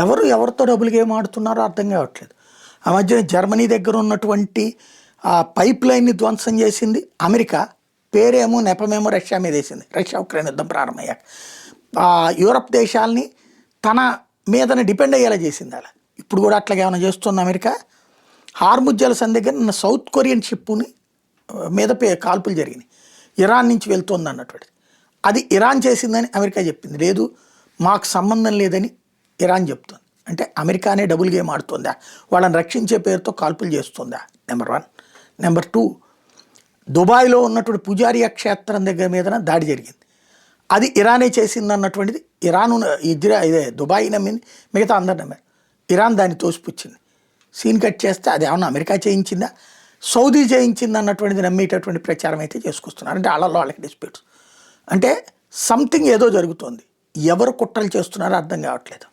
ఎవరు ఎవరితో double game ఆడుతున్నారో అర్థం కావట్లేదు. ఆ మధ్యన జర్మనీ దగ్గర ఉన్నటువంటి ఆ పైప్ లైన్ని ధ్వంసం చేసింది అమెరికా, పేరేమో నెపమేమో రష్యా మీద వేసింది. రష్యా ఉక్రెయిన్ యుద్ధం ప్రారంభమయ్యాక యూరప్ దేశాలని తన మీదనే డిపెండ్ అయ్యేలా చేసింది. అలా ఇప్పుడు కూడా అట్లాగే ఏమైనా చేస్తుంది అమెరికా. హార్ముజ్ జలసంధి దగ్గర నిన్న సౌత్ కొరియన్ షిప్పుని మీద కాల్పులు జరిగినాయి, ఇరాన్ నుంచి వెళ్తుంది అన్నటువంటిది. అది ఇరాన్ చేసిందని అమెరికా చెప్పింది. లేదు మాకు సంబంధం లేదని ఇరాన్ చెప్తుంది. అంటే అమెరికానే డబుల్ గేమ్ ఆడుతుందా, వాళ్ళని రక్షించే పేరుతో కాల్పులు చేస్తుందా? నెంబర్ 1. నెంబర్ 2, దుబాయ్లో ఉన్నటువంటి పుజారియా క్షేత్రం దగ్గర మీద దాడి జరిగింది, అది ఇరానే చేసింది అన్నటువంటిది ఇరాన్ ఇదే దుబాయ్ నమ్మింది, మిగతా అందరు నమ్మారు. ఇరాన్ దాన్ని తోసిపుచ్చింది. సీన్ కట్ చేస్తే అది ఏమన్నా అమెరికా చేయించిందా, సౌదీ చేయించింది అన్నటువంటిది నమ్మేటటువంటి ప్రచారం అయితే చేసుకొస్తున్నారు. అంటే వాళ్ళకి డిస్ప్యూట్స్, అంటే సంథింగ్ ఏదో జరుగుతోంది. ఎవరు కుట్రలు చేస్తున్నారో అర్థం కావట్లేదు.